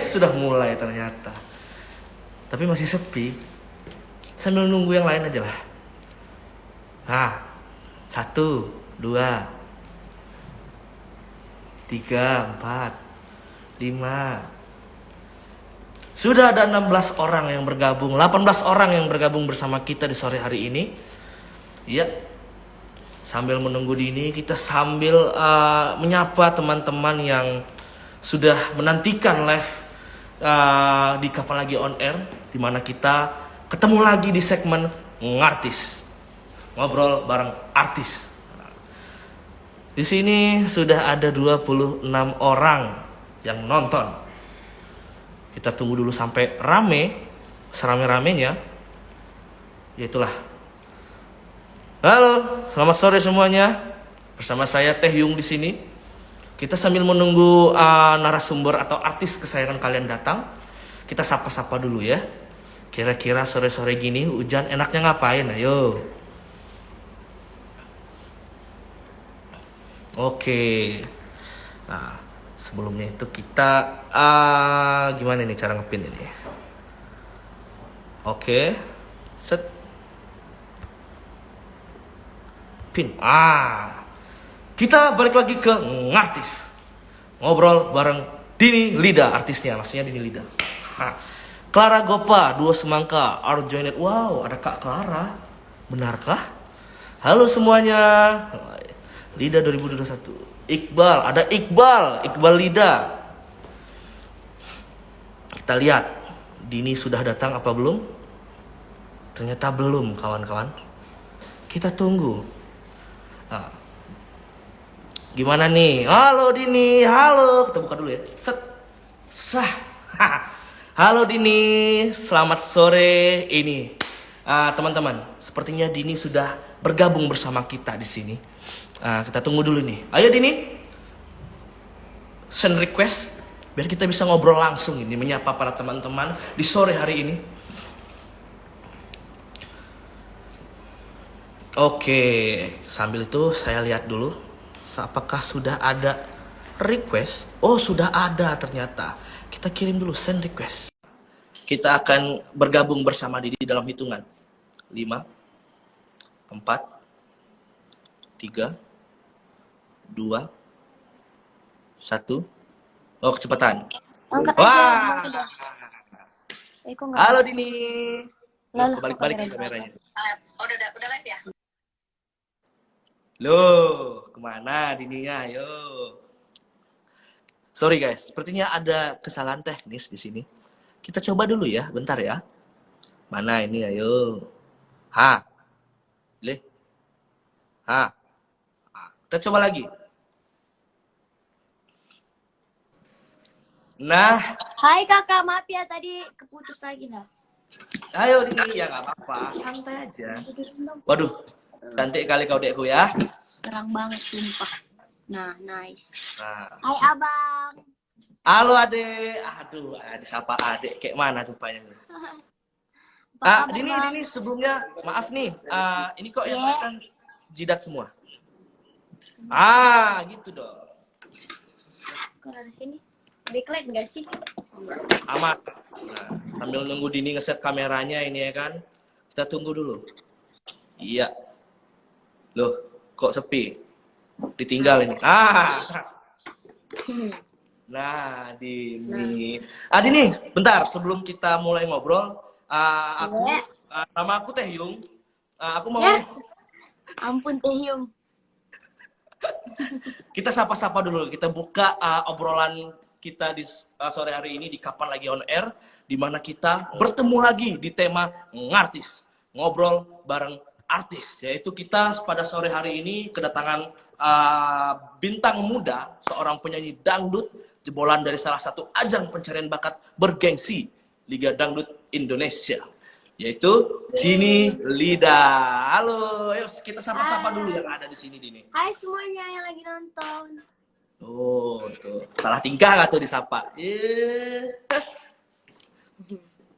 Sudah mulai ternyata. Tapi masih sepi. Sambil nunggu yang lain aja lah. Nah, 1, 2, 3, 4, 5. Sudah ada 16 orang yang bergabung, 18 orang yang bergabung bersama kita di sore hari ini. Iya. Sambil menunggu Dini, kita sambil menyapa teman-teman yang sudah menantikan live di Kapan Lagi On Air, di mana kita ketemu lagi di segmen Ngartis, ngobrol bareng artis. Di sini sudah ada 26 orang yang nonton. Kita tunggu dulu sampai rame, serame-ramenya. Ya itulah. Halo, selamat sore semuanya. Bersama saya Teh Yung di sini. Kita sambil menunggu narasumber atau artis kesayangan kalian datang. Kita sapa-sapa dulu ya. Kira-kira sore-sore gini hujan enaknya ngapain? Ayo. Oke. Nah, sebelumnya itu kita gimana nih cara ngepin ini? Oke. Set. Pin. Kita balik lagi ke Ngartis. Ngobrol bareng Dini Lida, artisnya, maksudnya Dini Lida. Clara Gopa, Duo Semangka, are joined. Wow, ada Kak Clara. Benarkah? Halo semuanya. Lida 2021. Iqbal, ada Iqbal Lida. Kita lihat, Dini sudah datang apa belum? Ternyata belum, kawan-kawan. Kita tunggu. Gimana nih? Halo Dini, halo. Kita buka dulu ya. Set. Sah. Halo Dini, selamat sore. Ini teman-teman, sepertinya Dini sudah bergabung bersama kita di sini. Kita tunggu dulu nih. Ayo Dini, send request biar kita bisa ngobrol langsung ini, menyapa para teman-teman di sore hari ini. Oke, sambil itu saya lihat dulu apakah sudah ada request. Oh, sudah ada ternyata. Kita kirim dulu send request. Kita akan bergabung bersama Didi dalam hitungan 5, 4, 3, 2, 1. Oh, kecepatan. Angkat Wah. aja. Halo Dini. Balik-balik kameranya. Udah live ya? Loh, kemana Dininya? Ayo. Sorry guys, sepertinya ada kesalahan teknis di sini. Kita coba dulu ya, bentar ya. Mana ini? Ayo. Kita coba lagi. Nah. Hai kakak, maaf ya tadi keputus lagi lah. Ayo Dini, ya nggak apa-apa, santai aja. Waduh, cantik kali kau dekku ya. Terang banget sumpah. Nah, nice. Nah. Hai abang. Halo adek. Aduh, disapa adek kayak mana rupanya. Dini sebelumnya maaf nih. Ini kok yang kelihatan jidat semua. Gitu dong. Kok ada sini? Backlight nggak sih? Amat. Nah, sambil nunggu Dini ngeset kameranya ini ya kan. Kita tunggu dulu. Iya. Loh, kok sepi? Ditinggal ini. Nah, Dini. Dini, bentar sebelum kita mulai ngobrol, nama aku Teh Yung. Aku mau Ampun Teh Yung. Kita sapa-sapa dulu. Kita buka obrolan kita di sore hari ini di Kapan Lagi On Air, di mana kita bertemu lagi di tema Ngartis, ngobrol bareng artis. Yaitu kita pada sore hari ini kedatangan bintang muda, seorang penyanyi dangdut jebolan dari salah satu ajang pencarian bakat bergengsi Liga Dangdut Indonesia, yaitu Dini Lida. Halo, ayo kita sapa-sapa dulu yang ada di sini, Dini. Hai semuanya yang lagi nonton. Oh, tuh. Salah tingkah gak tuh disapa?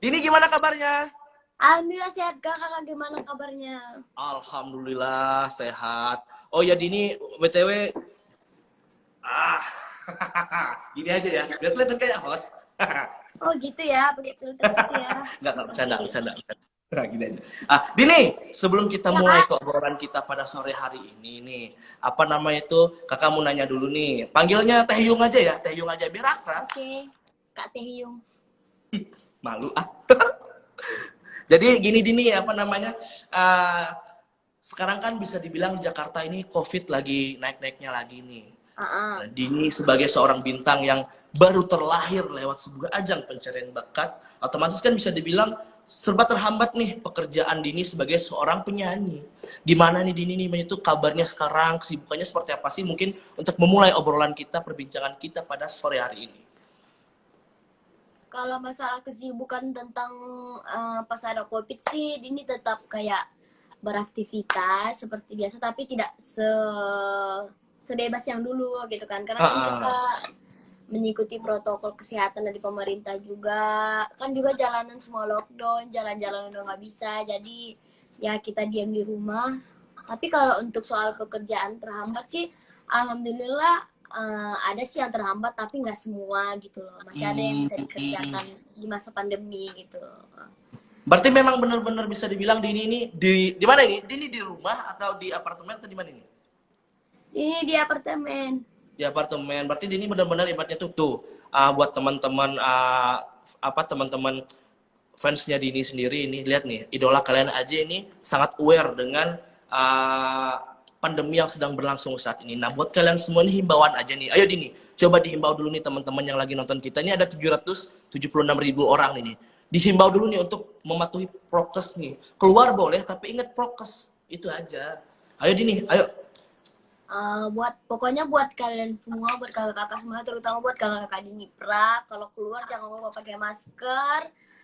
Dini gimana kabarnya? Alhamdulillah sehat, kakak gimana kabarnya? Alhamdulillah sehat. Oh ya Dini, BTW Gini aja ya, biar kelihatan kayak host. Oh gitu ya, pakai filter gitu ya. Enggak, bercanda. Nah, gini aja. Dini, sebelum kita Ya mulai kak. ke obrolan kita pada sore hari ini nih, apa namanya itu, kakak mau nanya dulu nih. Panggilnya Teh Yung aja ya, Teh Yung aja biar akrab. Oke. Kak Taehyung. Malu ah. Jadi gini Dini, apa namanya? Sekarang kan bisa dibilang Jakarta ini COVID lagi naik-naiknya lagi nih. Ah, Nah, Dini sebagai seorang bintang yang baru terlahir lewat sebuah ajang pencarian bakat, otomatis kan bisa dibilang serba terhambat nih pekerjaan Dini sebagai seorang penyanyi. Gimana nih Dini nih itu kabarnya sekarang, kesibukannya seperti apa sih mungkin untuk memulai obrolan kita, perbincangan kita pada sore hari ini. kalau masalah kesibukan tentang pas ada COVID sih, ini tetap kayak beraktivitas seperti biasa, tapi tidak sebebas yang dulu gitu kan. Karena kan kita mengikuti protokol kesehatan dari pemerintah juga. Kan juga jalanan semua lockdown, jalan-jalan udah nggak bisa. Jadi ya kita diam di rumah. Tapi kalau untuk soal pekerjaan terhambat sih, alhamdulillah ada sih yang terhambat, tapi nggak semua gitu loh. Masih ada yang bisa dikerjakan di masa pandemi gitu. Berarti memang benar-benar bisa dibilang Dini ini di mana ini? Dini di rumah atau di apartemen atau di mana ini? Ini di apartemen. Di apartemen. Berarti Dini benar-benar ibaratnya tuh buat teman-teman teman-teman fansnya Dini sendiri ini lihat nih, idola kalian aja ini sangat aware dengan pandemi yang sedang berlangsung saat ini. Nah, buat kalian semua ini himbauan aja nih. Ayo Dini, coba dihimbau dulu nih teman-teman yang lagi nonton kita. Ini ada 776.000 orang ini. Dihimbau dulu nih untuk mematuhi prokes nih. Keluar boleh, tapi ingat prokes. Itu aja. Ayo Dini, ayo. Pokoknya buat kalian semua, buat kakak-kakak semua, terutama buat kakak-kakak di Nipra, kalau keluar jangan lupa pakai masker,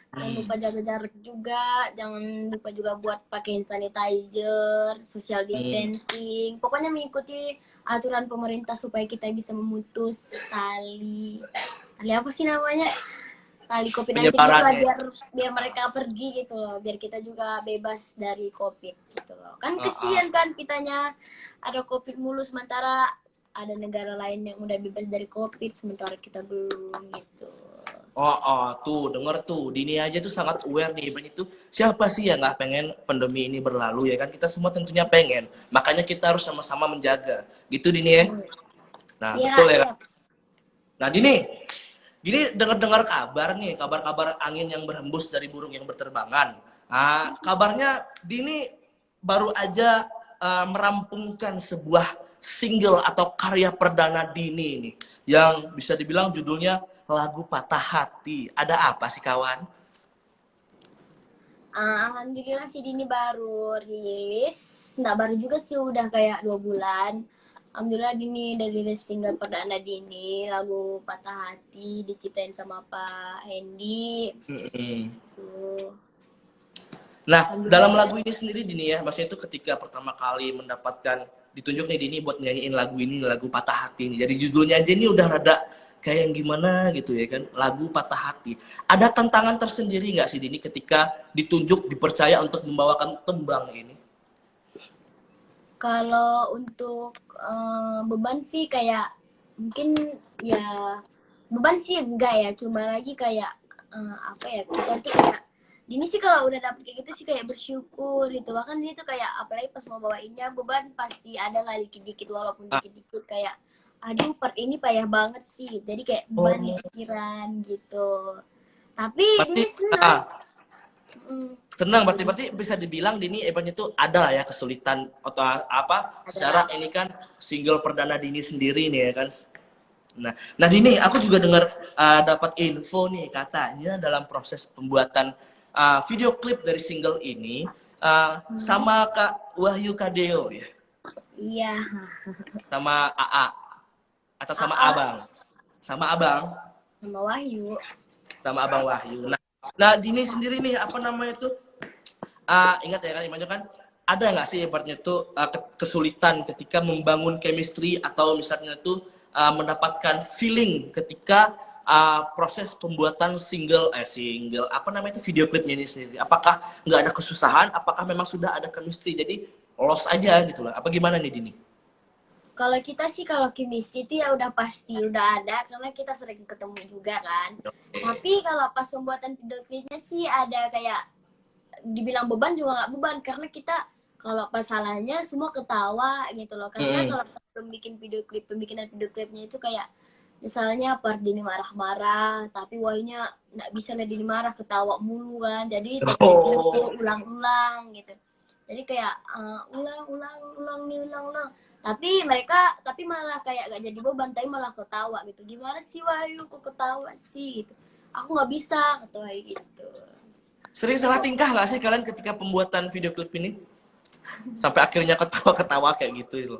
jangan lupa jaga jarak juga, jangan lupa juga buat pakai hand sanitizer, social distancing, pokoknya mengikuti aturan pemerintah supaya kita bisa memutus tali apa sih namanya, tali COVID-19 gitu lah, biar mereka pergi gitu loh, biar kita juga bebas dari COVID gitu loh. Kan kesian kan kitanya ada COVID mulu, sementara ada negara lain yang udah bebas dari COVID, sementara kita belum gitu. Tuh denger tuh, Dini aja tuh sangat aware nih, itu siapa sih yang nggak pengen pandemi ini berlalu ya kan? Kita semua tentunya pengen, makanya kita harus sama-sama menjaga, gitu Dini ya. Nah ya, betul ya. Nah Dini dengar-dengar kabar nih, kabar-kabar angin yang berhembus dari burung yang berterbangan. Kabarnya Dini baru aja merampungkan sebuah single atau karya perdana Dini ini, yang bisa dibilang judulnya lagu Patah Hati. Ada apa sih kawan? Alhamdulillah sih Dini baru rilis, nggak baru juga sih, udah kayak 2 bulan. Alhamdulillah Dini dari rilis single perdana Dini, lagu Patah Hati, diciptain sama Pak Hendy. Nah, dalam lagu ini sendiri Dini ya, maksudnya itu ketika pertama kali mendapatkan ditunjuk nih Dini buat nyanyiin lagu ini, lagu Patah Hati ini. Jadi judulnya aja ini udah rada kayak yang gimana gitu ya kan, lagu Patah Hati. Ada tantangan tersendiri nggak sih Dini ketika ditunjuk, dipercaya untuk membawakan tembang ini? Kalau untuk beban sih kayak mungkin ya beban sih enggak ya, cuma lagi kayak apa ya, kita tuh kayak Dini sih kalau udah dapet kayak gitu sih kayak bersyukur gitu. Bahkan ini tuh kayak apalagi pas mau bawainnya, beban pasti ada lah dikit-dikit, walaupun dikit-dikit kayak aduh part ini payah banget sih, jadi kayak beban di pikiran gitu. Tapi Dini senang. Senang, berarti bisa dibilang Dini Evan itu ada lah ya kesulitan atau apa ada. Secara ini kan single perdana Dini sendiri nih ya kan. Nah Dini, aku juga dengar dapat info nih, katanya dalam proses pembuatan video klip dari single ini sama Kak Wahyu Kadeo ya. Iya. Sama AA atau sama Abang? Sama Abang. Sama Wahyu. Sama Abang Wahyu. Nah Dini sendiri nih apa namanya tuh? Ingat ya kan Imanyo kan, ada nggak sih ibaratnya tuh kesulitan ketika membangun chemistry atau misalnya tuh mendapatkan feeling ketika proses pembuatan single apa namanya itu video klipnya ini sendiri? Apakah nggak ada kesusahan? Apakah memang sudah ada chemistry jadi lost aja gitu lah? Apa gimana nih Dini? Kalau kita sih kalau chemistry itu ya udah pasti udah ada karena kita sering ketemu juga kan. Tapi kalau pas pembuatan video klipnya sih ada kayak dibilang beban juga nggak beban karena kita kalau pas salahnya semua ketawa gitu loh. Karena Mm-mm. kalau belum bikin video klip, pembikinan video klipnya itu kayak misalnya part Dini marah-marah tapi wahnya nggak bisa lihat Dini marah ketawa mulu kan. Jadi take-nya itu Oh. ulang-ulang gitu. Jadi kayak ulang-ulang nih ulang-ulang tapi malah kayak gak jadi beban tapi malah ketawa gitu gimana sih Wahyu kok ketawa sih gitu aku nggak bisa ketawa gitu. Sering salah tingkah nggak sih kalian ketika pembuatan video klip ini? Sampai akhirnya ketawa-ketawa kayak gitu itu.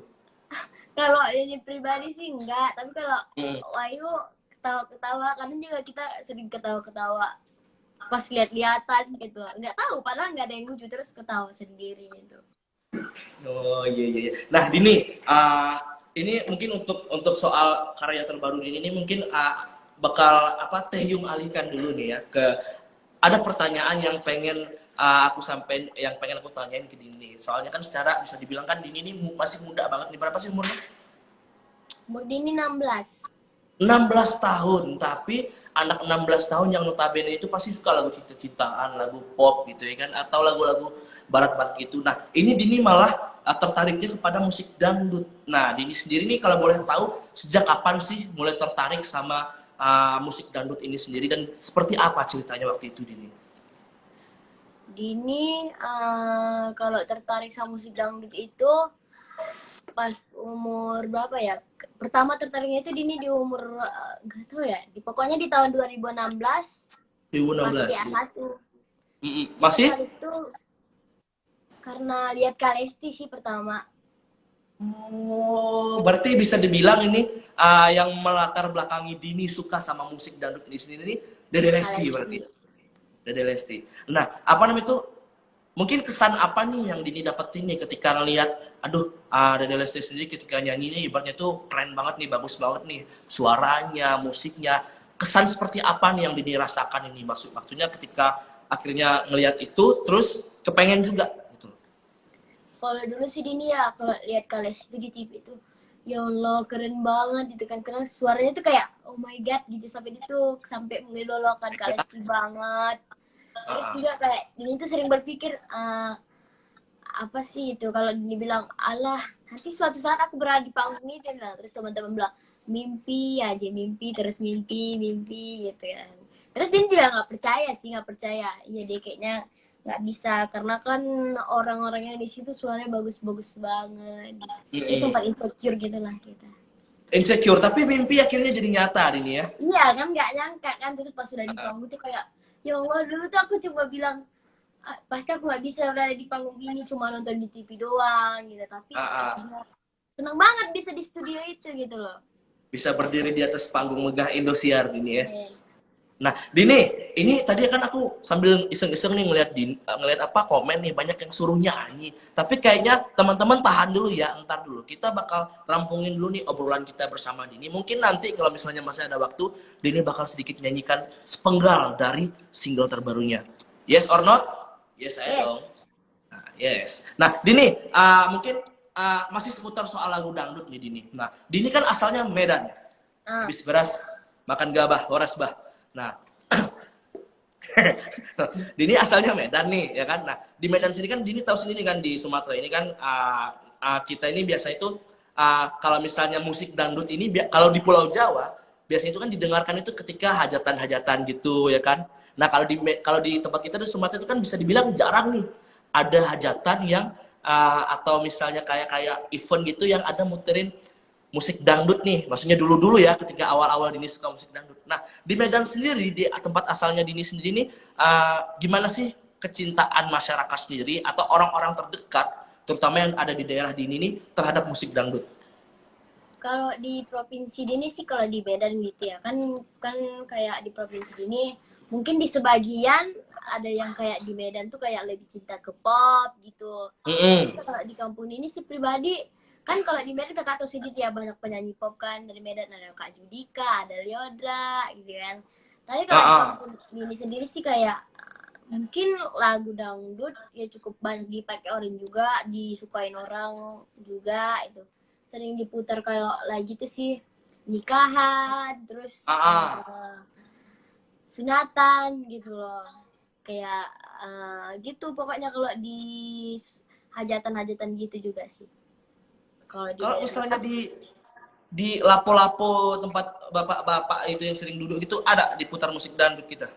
Kalau ini pribadi sih enggak tapi kalau Mm. Wahyu ketawa-ketawa kadang juga kita sering ketawa-ketawa pas lihat-lihatan gitu nggak tahu padahal nggak ada yang lucu terus ketawa sendiri gitu. Oh iya iya. Iya. Nah Dini, ini mungkin untuk soal karya terbaru Dini ini mungkin bakal apa Taehyung alihkan dulu nih ya ke ada pertanyaan yang pengen aku sampein yang pengen aku tanyain ke Dini. Soalnya kan secara bisa dibilang kan Dini ini masih muda banget nih. Berapa sih umurnya? Umur Dini 16. 16 tahun, tapi anak 16 tahun yang notabene itu pasti suka lagu cinta-cintaan, lagu pop gitu ya kan, atau lagu-lagu barat-barat gitu. Nah, ini Dini malah tertariknya kepada musik dangdut. Nah, Dini sendiri nih kalau boleh tahu, sejak kapan sih mulai tertarik sama musik dangdut ini sendiri dan seperti apa ceritanya waktu itu Dini? Dini kalau tertarik sama musik dangdut itu pas umur berapa ya? Pertama tertariknya itu Dini di umur gak tahu ya. Pokoknya di tahun 2016 pas di 2016. A1. Itu Masih? tertarik tuh karena lihat Kalesti sih pertama. Oh, berarti bisa dibilang ini yang melatar belakangi Dini suka sama musik dangdut ini sendiri nih Dede Lesti berarti. Kalesti. Dede Lesti. Nah, apa namanya itu? Mungkin kesan apa nih yang Dini dapetin nih ketika ngelihat, aduh, Dede Lesti sendiri ketika nyanyi nih ibaratnya tuh keren banget nih, bagus banget nih, suaranya, musiknya. Kesan seperti apa nih yang Dini rasakan ini? Maksudnya ketika akhirnya ngelihat itu, terus kepengen juga gitu. Kalau dulu sih Dini ya kalau lihat Kalesti itu di TV itu ya Allah keren banget gitu kan karena suaranya tuh kayak oh my god gitu sampai mengidolakan Kalesti banget. Terus juga kayak Dini tuh sering berpikir apa sih itu kalau dibilang Allah nanti suatu saat aku berada di panggung itu nah terus teman-teman bilang mimpi aja mimpi terus mimpi gitu kan terus dia juga nggak percaya iya deh kayaknya nggak bisa karena kan orang-orang yang di situ suaranya bagus-bagus banget jadi sempat insecure gitu lah kita. Insecure, tapi mimpi akhirnya jadi nyata hari ini ya. Iya kan nggak nyangka kan terus pas sudah di panggung tuh kayak ya Allah dulu tuh aku coba bilang pasti aku nggak bisa berada di panggung ini cuma nonton di TV doang gitu tapi akhirnya seneng banget bisa di studio itu gitu loh. Bisa berdiri di atas panggung megah Indosiar ini ya. Yes. Nah, Dini, ini tadi kan aku sambil iseng-iseng nih ngeliat apa komen nih banyak yang suruh nyanyi. Tapi kayaknya teman-teman tahan dulu ya, entar dulu. Kita bakal rampungin dulu nih obrolan kita bersama Dini. Mungkin nanti kalau misalnya masih ada waktu, Dini bakal sedikit nyanyikan sepenggal dari single terbarunya. Yes or not? Yes, I know. Nah, yes. Nah, Dini, mungkin masih seputar soal lagu dangdut nih Dini. Nah, Dini kan asalnya Medan. Habis beras, makan gabah, waras bah. Nah, Dini asalnya Medan nih, ya kan? Nah, di Medan sini kan Dini tahu sendiri kan di Sumatera ini kan kita ini biasa itu kalau misalnya musik dangdut ini kalau di Pulau Jawa biasanya itu kan didengarkan itu ketika hajatan-hajatan gitu, ya kan? Nah, kalau di tempat kita di Sumatera itu kan bisa dibilang jarang nih ada hajatan yang atau misalnya kayak event gitu yang ada muterin musik dangdut nih, maksudnya dulu-dulu ya ketika awal-awal Dini suka musik dangdut. Nah, di Medan sendiri, di tempat asalnya Dini sendiri nih, gimana sih kecintaan masyarakat sendiri atau orang-orang terdekat, terutama yang ada di daerah Dini nih, terhadap musik dangdut? Kalau di provinsi Dini sih kalau di Medan gitu ya kan kayak di provinsi Dini mungkin di sebagian ada yang kayak di Medan tuh kayak lebih cinta ke pop gitu. Tapi kalau di kampung ini sih pribadi kan kalau di Medan kakak tahu sendiri ya banyak penyanyi pop kan dari Medan ada Kak Judika, ada Lyodra gitu kan. Tapi kalau di kampung ini sendiri sih kayak mungkin lagu dangdut ya cukup banyak dipakai orang juga, disukain orang juga itu. sering diputar kalau lagi tuh sih nikahan, terus sunatan gitu loh. Kayak gitu pokoknya kalau di hajatan-hajatan gitu juga sih. Kalau di Kalau daerah misalnya di lapo-lapo tempat bapak-bapak itu yang sering duduk itu ada diputar musik dangdut kita.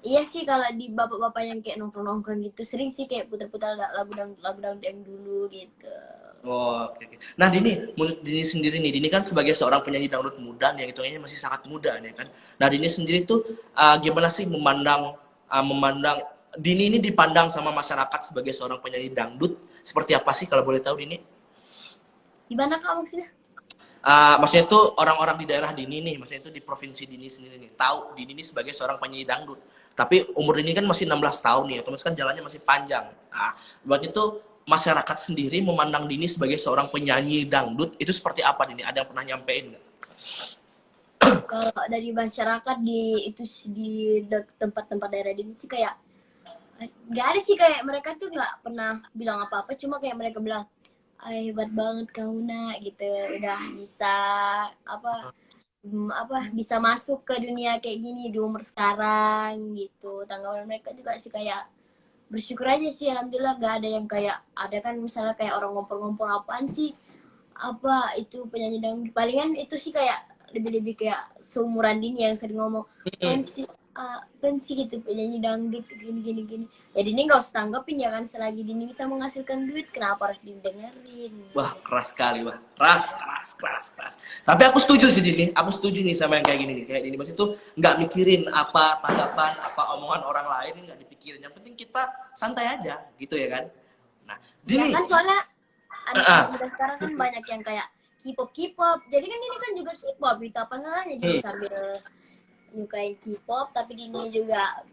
iya sih kalau di bapak-bapak yang kayak nongkrong-nongkrong gitu sering sih kayak putar-putar lagu dangdut yang dulu gitu. Oh, oke, oke. Nah, Dini, menurut Dini sendiri nih, Dini kan sebagai seorang penyanyi dangdut muda yang hitungannya masih sangat muda nih kan. Nah, Dini sendiri tuh gimana sih memandang Dini ini dipandang sama masyarakat sebagai seorang penyanyi dangdut seperti apa sih kalau boleh tahu Dini? Di mana Kak maksudnya? Maksudnya tuh orang-orang di daerah Dini nih, maksudnya itu di provinsi Dini sendiri nih, tahu Dini ini sebagai seorang penyanyi dangdut. Tapi umur Dini kan masih 16 tahun nih, otomatis kan jalannya masih panjang. Nah, buat itu masyarakat sendiri memandang Dini sebagai seorang penyanyi dangdut itu seperti apa Dini? Ada yang pernah nyampein nggak? Kalau dari masyarakat di tempat-tempat daerah ini sih kayak nggak ada sih kayak mereka tuh nggak pernah bilang apa-apa, cuma kayak mereka bilang hebat banget kamu nak gitu, udah bisa bisa masuk ke dunia kayak gini di umur sekarang gitu. Tanggapan mereka juga sih kayak bersyukur aja sih, alhamdulillah gak ada yang kayak ada kan misalnya kayak orang ngompor-ngompor apaan sih apa itu penyanyi dangdut, palingan itu sih kayak lebih-lebih kayak seumuran Dini yang sering ngomong pensi gitu penyanyi dangdut gini ya Dini nggak usah tanggapin ya kan, selagi Dini bisa menghasilkan duit kenapa harus didengerin. Wah, keras sekali, wah. Keras. Tapi aku setuju sih, Dini. Aku setuju nih sama yang kayak gini nih. Kayak Dini maksud itu nggak mikirin apa tanggapan, apa omongan orang lain, ini nggak dipikirin. Yang penting kita santai aja, gitu ya kan? Nah, Dini. Ya kan soalnya anak muda sekarang kan banyak yang kayak K-pop. Jadi kan ini kan juga K-pop gitu, apa salahnya jadi sambil nyukain K-pop tapi Dini juga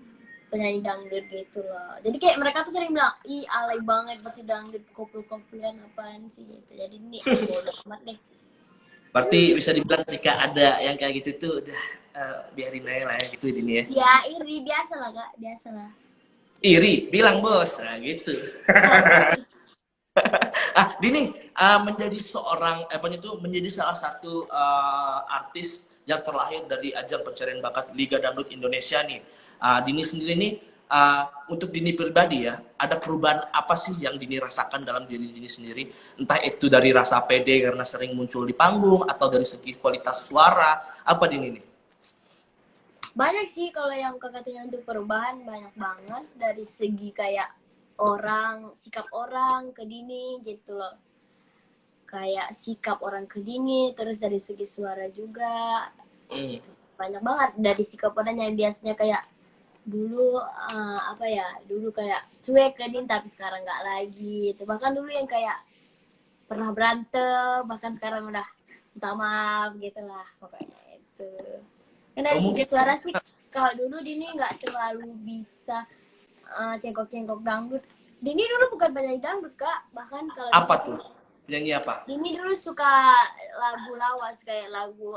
penyanyi dangdut gitu loh. Jadi kayak mereka tuh sering bilang, ih alay banget berarti dangdut koplo-koploan apaan sih gitu. Jadi ini bodo amat deh. Berarti bisa dibilang ketika ada yang kayak gitu tuh udah biarin aja lah ya gitu Dini ya. Ya iri biasa lah Kak, biasa lah. Iri, bilang bos. Nah, gitu. Dini, menjadi seorang menjadi salah satu artis yang terlahir dari ajang pencarian bakat Liga Dangdut Indonesia nih. Dini sendiri nih, untuk Dini pribadi ya, ada perubahan apa sih yang Dini rasakan dalam diri Dini sendiri? Entah itu dari rasa pede karena sering muncul di panggung, atau dari segi kualitas suara, apa Dini nih? Banyak sih kalau yang katanya untuk perubahan, banyak banget dari segi kayak sikap orang ke Dini gitu loh. Kayak sikap orang ke Dini, terus dari segi suara juga. Banyak banget dari sikap orang yang biasanya kayak dulu dulu kayak cuek ke Dini tapi sekarang nggak lagi. Itu bahkan dulu yang kayak pernah berantem, bahkan sekarang udah minta maaf gitu lah pokoknya itu. Kan dari segi suara sih, kalau dulu Dini nggak terlalu bisa cengkok-cengkok dangdut. Dini dulu bukan penyanyi dangdut Kak, bahkan kalau apa tuh? Penyanyi apa? Dini dulu suka lagu lawas kayak lagu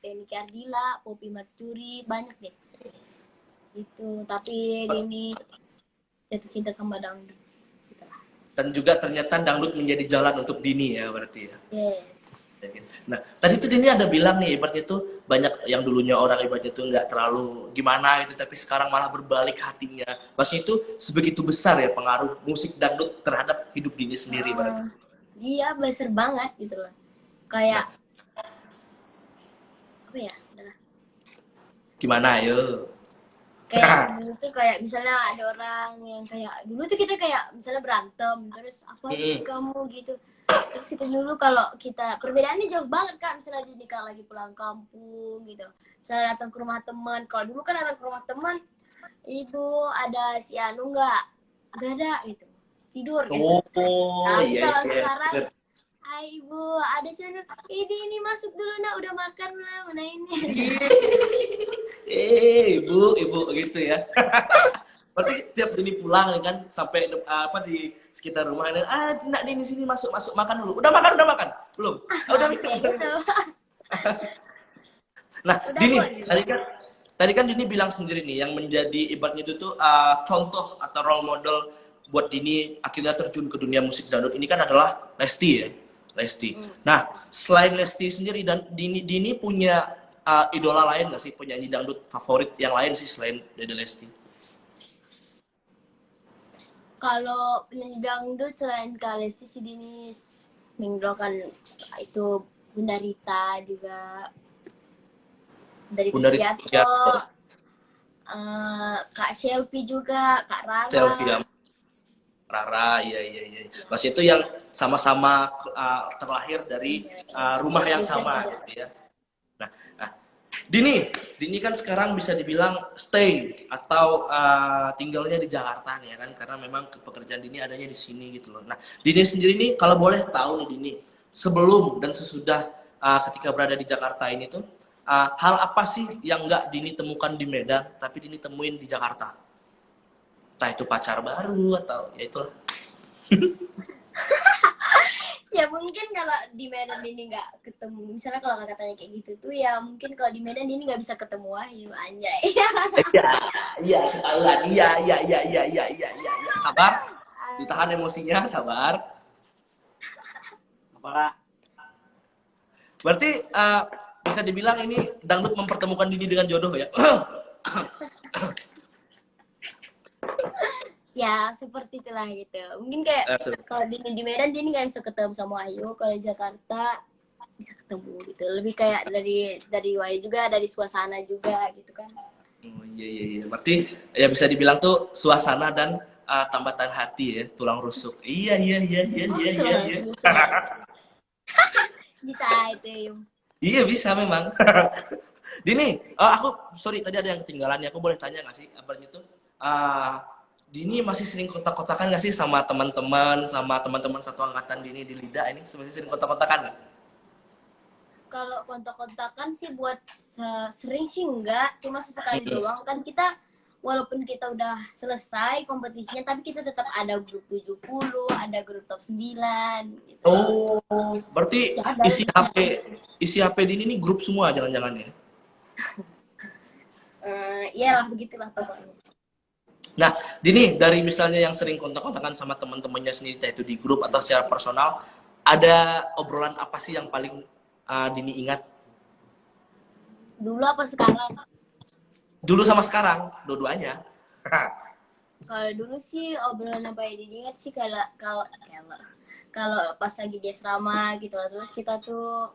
Teknik Ardila, Poppy Mercury, banyak deh. Gitu, tapi Dini jatuh cinta sama dangdut. Gitu lah. Dan juga ternyata dangdut menjadi jalan untuk Dini ya berarti ya. Yes. Nah, tadi tuh Dini ada bilang nih, ibaratnya tuh banyak yang dulunya orang ibaratnya tuh nggak terlalu gimana gitu, tapi sekarang malah berbalik hatinya. Maksudnya itu sebegitu besar ya pengaruh musik dangdut terhadap hidup Dini sendiri berarti. Iya, besar banget gitu loh. Kayak apa ya? Gimana ayo? Kayak dulu tuh kayak misalnya ada orang yang kayak dulu tuh kita kayak misalnya berantem terus apa sih kamu gitu, terus kita dulu kalau kita perbedaannya jauh banget Kak, misalnya jadi kalau lagi pulang kampung gitu, misalnya datang ke rumah teman, kalau dulu kan datang ke rumah teman ibu ada si Anu nggak ada gitu tidur gitu. Tapi Iya, kalau iya. sekarang hai ibu ada si Anu, ini masuk dulu nak udah makan lah mana ini. Ibu gitu ya. Berarti tiap Dini pulang kan sampai di sekitar rumah dan nak Dini sini masuk makan dulu. Udah makan belum? Udah kayak gitu. Nah, Udah Dini, kok, tadi kan Dini bilang sendiri nih yang menjadi ibaratnya itu tuh contoh atau role model buat Dini akhirnya terjun ke dunia musik dangdut ini kan adalah Lesti ya, Lesti. Nah, selain Lesti sendiri dan Dini punya idola lain nggak sih, penyanyi dangdut favorit yang lain sih selain Dede Lesti? Kalau penyanyi dangdut selain Kak Lesti sih Dini mengidolakan itu Bunda Rita juga, dari Bunda Rita, ya, Sugiarto, Kak Shelfie juga, Kak Rara. Selfie ya. Rara, iya. Mas itu yang sama-sama terlahir dari rumah yang sama gitu ya. Nah, Dini kan sekarang bisa dibilang stay atau tinggalnya di Jakarta nih ya kan, karena memang pekerjaan Dini adanya di sini gitu loh. Nah, Dini sendiri nih kalau boleh tahu nih Dini, sebelum dan sesudah ketika berada di Jakarta ini tuh hal apa sih yang nggak Dini temukan di Medan tapi Dini temuin di Jakarta? Entah itu pacar baru atau ya itulah. Ya mungkin kalau di Medan ini nggak ketemu, misalnya kalau katanya kayak gitu tuh ya mungkin kalau di Medan ini nggak bisa ketemu Wahyu, anjay. Iya, ketahuan. Iya. Sabar, ditahan emosinya, sabar. Apa? Berarti bisa dibilang ini dangdut mempertemukan Dini dengan jodoh ya? Ya seperti itulah gitu. Mungkin kayak kalau di Medan dia nggak bisa ketemu sama Wahyu, kalau di Jakarta bisa ketemu gitu. Lebih kayak dari Wahyu juga, dari suasana juga gitu kan. Oh, iya. Berarti ya bisa dibilang tuh suasana dan tambatan hati ya, tulang rusuk. Iya. Bisa itu Yung. Iya bisa memang. Dini, aku sorry tadi ada yang ketinggalan ya. Aku boleh tanya nggak sih apa itu? Dini masih sering kontak-kontakan nggak sih sama teman-teman satu angkatan Dini di Lida ini? Masih sering kontak-kontakan nggak? Kalau kontak-kontakan sih buat sering sih enggak, cuma sesekali doang kan kita, walaupun kita udah selesai kompetisinya tapi kita tetap ada grup 70, ada grup top 9 gitu. Oh, berarti ya, isi HP Dini ini grup semua jangan-jangan ya? Iyalah begitulah pokoknya. Nah, Dini dari misalnya yang sering kontak-kontakan sama teman-temannya sendiri, entah itu di grup atau secara personal, ada obrolan apa sih yang paling Dini ingat? Dulu apa sekarang? Dulu sama sekarang, dua-duanya. Kalau dulu sih obrolan apa yang Dini ingat sih kalau pas lagi di asrama gitu, terus kita tuh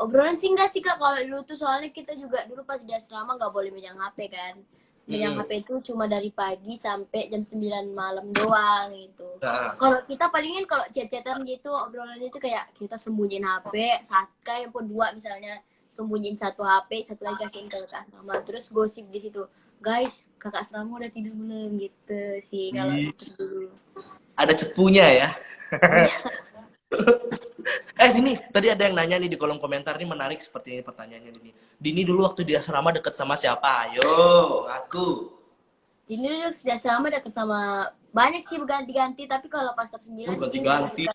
obrolan sih enggak sih Kak, kalau dulu tuh soalnya kita juga dulu pas di asrama nggak boleh megang HP kan. Megang HP itu cuma dari pagi sampai jam 9 malam doang gitu. Kalau kita palingin kalau chat-chatan gitu obrolannya itu kayak kita sembunyiin HP, kayak pun dua misalnya sembunyiin satu HP, satu lagi kasihin ke kakak asrama, terus gosip di situ. Guys, kakak asrama udah tidur belum gitu sih kalau dulu. Ada cepunya ya. Dini, tadi ada yang nanya nih di kolom komentar nih, menarik seperti ini pertanyaannya Dini. Dini dulu waktu di asrama deket sama siapa? Ayo, aku. Dini dulu di asrama deket sama banyak sih berganti-ganti, tapi kalau pas top 9 ganti-ganti.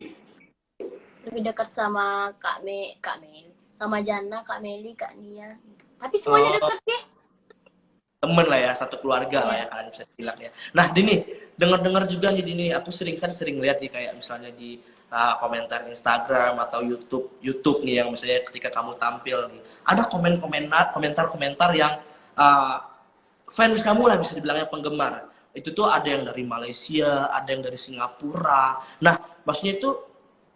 Lebih dekat sama Kak Meli, sama Jana, Kak Meli, Kak Nia. Tapi semuanya deket sih. Temen lah ya, satu keluarga lah ya kalian bisa bilang ya. Nah Dini, dengar juga nih Dini, aku sering lihat nih kayak misalnya di komentar Instagram atau YouTube nih yang misalnya ketika kamu tampil nih, ada komentar yang fans kamu lah bisa dibilangnya penggemar. Itu tuh ada yang dari Malaysia, ada yang dari Singapura. Nah, maksudnya itu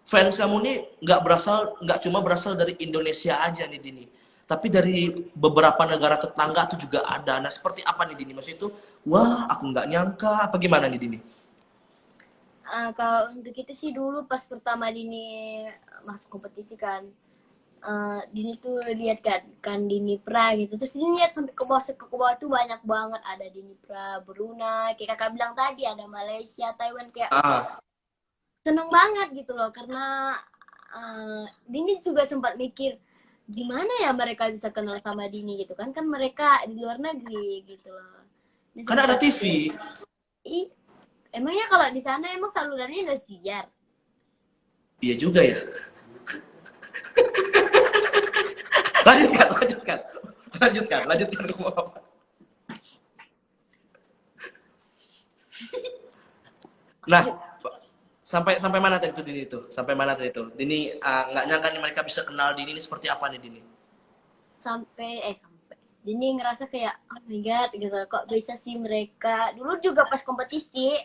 fans kamu nih nggak cuma berasal dari Indonesia aja nih Dini, tapi dari beberapa negara tetangga tuh juga ada. Nah, seperti apa nih Dini? Maksudnya itu, wah aku nggak nyangka, apa gimana nih Dini? Kalau untuk itu sih dulu pas pertama Dini kompetisi kan, Dini tuh lihat kan Dini Pra gitu, terus Dini lihat sampai ke bawah tuh banyak banget, ada Dini Pra, Brunei, kayak kakak bilang tadi ada Malaysia, Taiwan, kayak seneng banget gitu loh, karena Dini juga sempat mikir gimana ya mereka bisa kenal sama Dini gitu kan mereka di luar negeri gitu loh. Kan ada TV. Emangnya kalau di sana emang salurannya nggak siar? Iya juga ya. Lanjutkan. Kamu apa? Nah, sampai sampai mana tadi itu Dini itu? Sampai mana tadi itu? Dini nggak nyangka nih mereka bisa kenal Dini ini seperti apa nih Dini? sampai Dini ngerasa kayak oh my god gitu, kok bisa sih mereka dulu juga pas kompetisi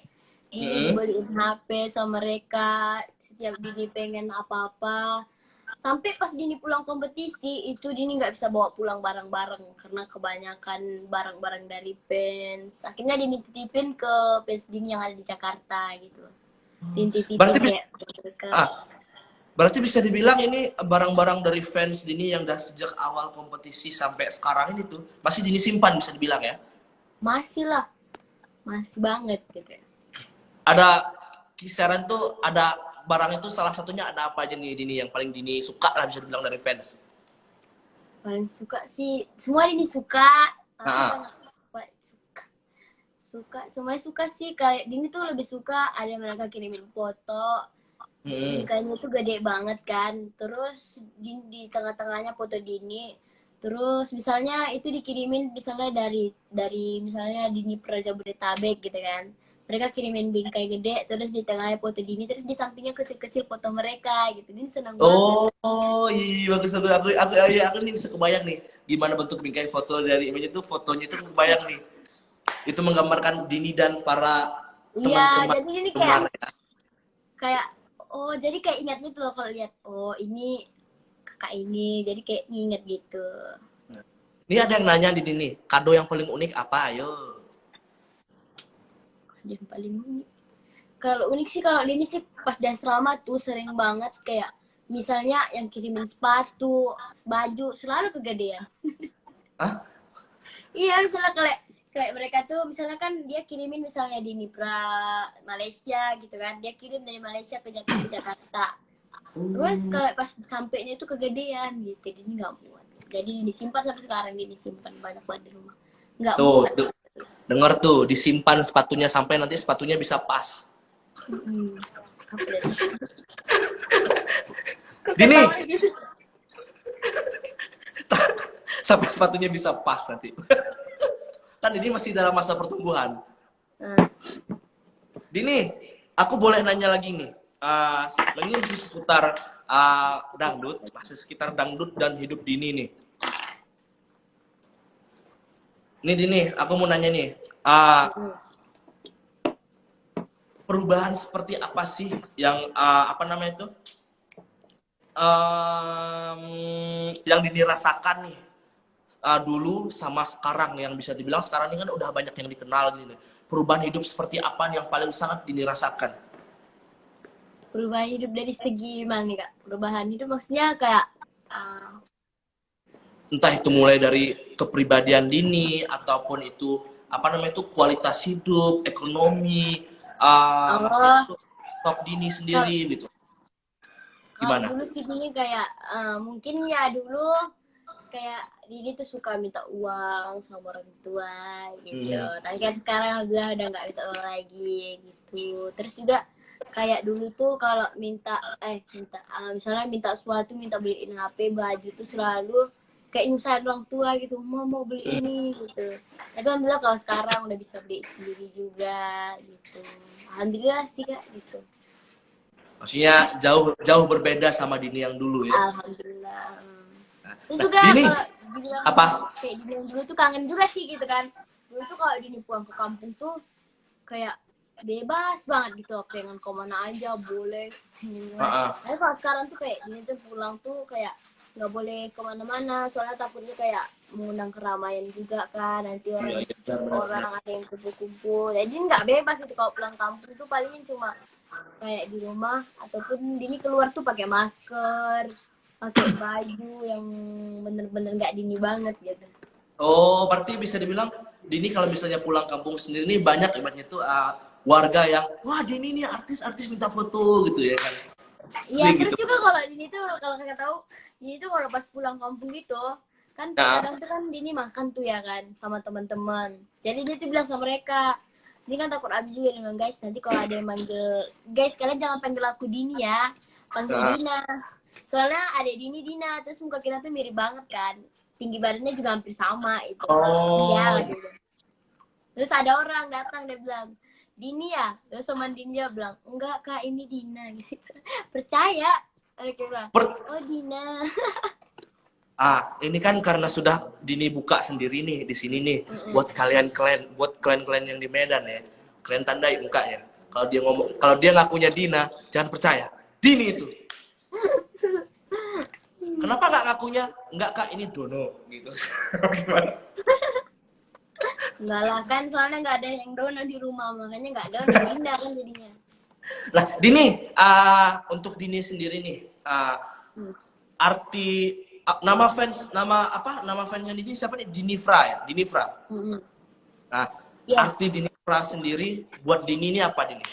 Dini dibeliin HP sama mereka setiap Dini pengen apa-apa. Sampai pas Dini pulang kompetisi itu Dini nggak bisa bawa pulang barang-barang karena kebanyakan barang-barang dari fans. Akhirnya Dini titipin ke fans Dini yang ada di Jakarta gitu. Dini Berarti titipin bisa, kayak ke mereka. berarti bisa dibilang ini barang-barang dari fans Dini yang udah sejak awal kompetisi sampai sekarang ini tuh masih Dini simpan bisa dibilang ya? Masih lah, masih banget gitu. Ada kisaran tuh ada barang itu salah satunya ada apa aja nih Dini yang paling Dini suka lah bisa dibilang dari fans? Paling suka sih semua Dini suka, tapi banyak suka semuanya suka sih. Kayak Dini tuh lebih suka ada mereka kirimin foto. Kayaknya tuh gede banget kan. Terus di tengah-tengahnya foto Dini. Terus misalnya itu dikirimin misalnya dari misalnya Dini Praja Jabodetabek gitu kan. Mereka kirimin bingkai gede, terus di tengahnya foto Dini, terus di sampingnya kecil-kecil foto mereka gitu. Dini senang banget. Oh, iya bagus aku nih bisa kebayang nih gimana bentuk bingkai foto dari image itu fotonya itu kebayang nih. Itu menggambarkan Dini dan para Iya, teman-teman jadi ini gemar ya. kayak oh jadi kayak ingatnya tuh loh kalau lihat oh ini kakak ini, jadi kayak nginget gitu. Ini ada yang nanya di Dini, kado yang paling unik apa? Ayo. Yang paling unik. Kalau unik sih kalau ini sih pas di asrama tuh sering banget kayak misalnya yang kirimin sepatu, baju selalu kegedean. Hah? Iya misalnya kayak mereka tuh misalnya kan dia kirimin misalnya di Nipra Malaysia gitu kan, dia kirim dari Malaysia ke Jakarta. Terus kalau pas sampainya itu kegedean gitu, jadi nggak muat. Jadi disimpan sampai sekarang, dia disimpan banyak banget di rumah. Nggak Tuh, muat. denger tuh, disimpan sepatunya sampai nanti sepatunya bisa pas. Dini, sampai sepatunya bisa pas nanti. Kan ini masih dalam masa pertumbuhan. Dini, aku boleh nanya lagi nih. Ini masih seputar dangdut, masih sekitar dangdut dan hidup Dini nih. Nih Dini, aku mau nanya nih. Perubahan seperti apa sih yang apa namanya itu? Yang Dini rasakan nih dulu sama sekarang, yang bisa dibilang sekarang ini kan udah banyak yang dikenal gini. Perubahan hidup seperti apa yang paling sangat Dini rasakan? Perubahan hidup dari segi gimana nih kak? Perubahan hidup maksudnya kayak Entah itu mulai dari kepribadian Dini ataupun itu apa namanya itu kualitas hidup, ekonomi, sosok Dini sendiri gitu. Gimana? Kalau dulu sih Dini kayak mungkin ya dulu kayak Dini tuh suka minta uang sama orang tua gitu. Tapi kan sekarang udah nggak minta uang lagi gitu. Terus juga kayak dulu tuh kalau misalnya minta sesuatu, minta beliin HP, baju tuh selalu kayak nyusahin orang tua gitu, mau beli ini gitu. Tapi alhamdulillah kalau sekarang udah bisa beli sendiri juga gitu. Alhamdulillah sih kak gitu. Maksudnya jauh berbeda sama Dini yang dulu ya. Alhamdulillah. Terus juga Dini, kalau dibilang apa? kayak Dini yang dulu tuh kangen juga sih gitu kan. Dulu tuh kalau Dini pulang ke kampung tuh kayak bebas banget gitu, pengen kemana aja boleh. Tapi kalau sekarang tuh kayak Dini tuh pulang tuh kayak nggak boleh kemana-mana soalnya takutnya kayak mengundang keramaian juga kan, nanti orang ada yang kumpul-kumpul, jadi nggak bebas itu kalau pulang kampung tuh paling cuma kayak di rumah ataupun Dini keluar tuh pakai masker, pakai baju yang bener-bener nggak Dini banget gitu. Oh, berarti bisa dibilang Dini kalau misalnya pulang kampung sendiri nih banyak ibaratnya tuh warga yang wah Dini nih artis minta foto gitu ya kan. Iya, terus gitu. juga kalau Dini tuh kalau kakak tahu, Dini tuh kalau pas pulang kampung gitu kan kadang tuh kan Dini makan tuh ya kan sama teman-teman. Jadi dia tuh bilang sama mereka, ini kan takut Abi juga dengan guys, nanti kalau ada yang manggil guys kalian jangan panggil aku Dini ya, panggil Dina. Soalnya ada Dina, terus muka kita tuh mirip banget kan, tinggi badannya juga hampir sama itu. Iya gitu. Terus ada orang datang dia bilang, Dini ya, terus sama Dini dia bilang enggak kak ini Dina gitu. Percaya, kayak bilang oh Dina. Ini kan karena sudah Dini buka sendiri nih di sini nih, buat kalian yang di Medan ya, kalian tandai mukanya. Kalau dia ngakunya Dina, jangan percaya. Dini itu. Kenapa nggak ngakunya? Enggak kak, ini Dono gitu. Gimana? Enggak lah kan, soalnya nggak ada yang Dono di rumah, makanya nggak Dono, pindah kan jadinya. Lah, Dini, untuk Dini sendiri nih, arti nama fansnya Dini siapa nih? Dinifra ya, Dinifra. Nah, Yes. arti Dinifra sendiri buat Dini ini apa Dini?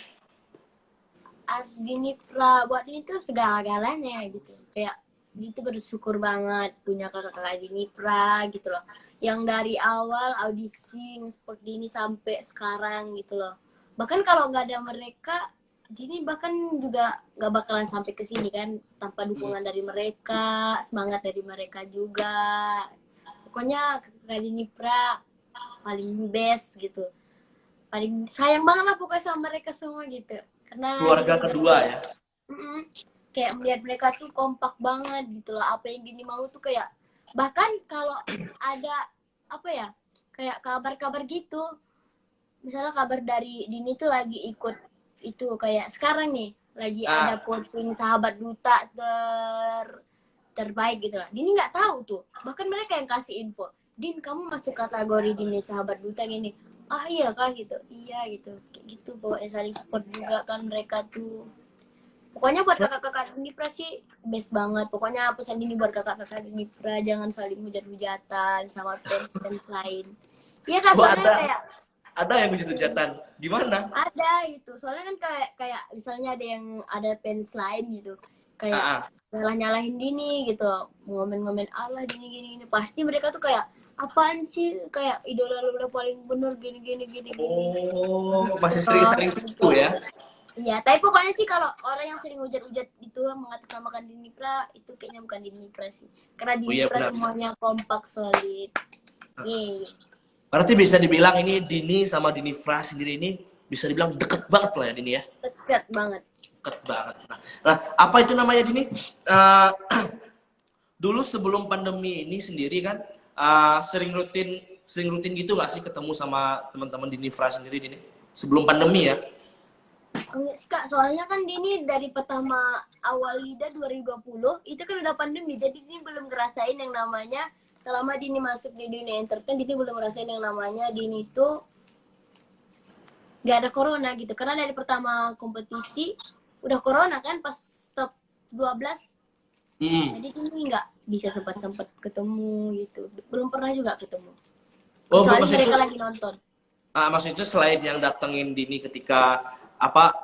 Arti Dinifra buat Dini tuh segala-galanya gitu. Kayak dia tuh bersyukur banget punya kakak-kakak Dinifra gitu loh. Yang dari awal audisi seperti ini sampai sekarang gitu loh. Bahkan kalau nggak ada mereka, Dini bahkan juga nggak bakalan sampai ke sini kan, tanpa dukungan dari mereka, semangat dari mereka juga. Pokoknya kakak Dinifra paling best gitu, paling sayang banget lah pokoknya sama mereka semua gitu, karena Keluarga kedua ya. kayak melihat mereka tuh kompak banget gitu loh. Apa yang Dini mau tuh kayak, bahkan kalau ada apa ya, kayak kabar-kabar gitu, misalnya kabar dari Dini tuh lagi ikut itu, kayak sekarang nih lagi ada voting sahabat duta terbaik gitu lah, Dini nggak tahu tuh, bahkan mereka yang kasih info, Din kamu masuk kategori Dini sahabat duta gini. Iya kan gitu, iya gitu, kayak gitu. Pokoknya saling support juga kan mereka tuh. Pokoknya buat kakak-kakak Dinipra sih best banget. Pokoknya pesan ini buat kakak-kakak Dinipra, jangan saling hujat-hujatan sama fans lain. Iya kak, soalnya kayak ada yang hujat-hujatan. Gimana? ada gitu. Soalnya kan kayak misalnya ada fans lain gitu. Kayak nyalahin Dini gitu, ngomen-ngomen Allah Dini gini. Pasti mereka tuh kayak, apaan sih, kayak idola lu udah paling bener gini. Oh, masih sering-sering itu ya. Iya, tapi pokoknya sih kalau orang yang sering hujat-hujat itu mengatasnamakan Dinipra, itu kayaknya bukan Dinipra sih. Karena Dinipra semuanya kompak, solid. Berarti bisa dibilang ini Dini sama Dinifra sendiri ini bisa dibilang deket banget lah ya Dini ya. Deket banget. Nah, apa itu namanya Dini? Dulu sebelum pandemi ini sendiri kan sering rutin gitu nggak sih ketemu sama teman-teman Dinifra sendiri Dini? Sebelum pandemi ya? Enggak sih kak, soalnya kan Dini dari pertama awal LIDA 2020 itu kan udah pandemi, jadi Dini belum ngerasain yang namanya, selama Dini masuk di dunia entertain, Dini belum ngerasain yang namanya Dini itu gak ada corona gitu. Karena dari pertama kompetisi udah corona kan pas top 12. Jadi Dini nggak bisa sempat ketemu gitu, belum pernah juga ketemu. Kecuali mereka lagi nonton. Maksudnya selain yang datengin Dini ketika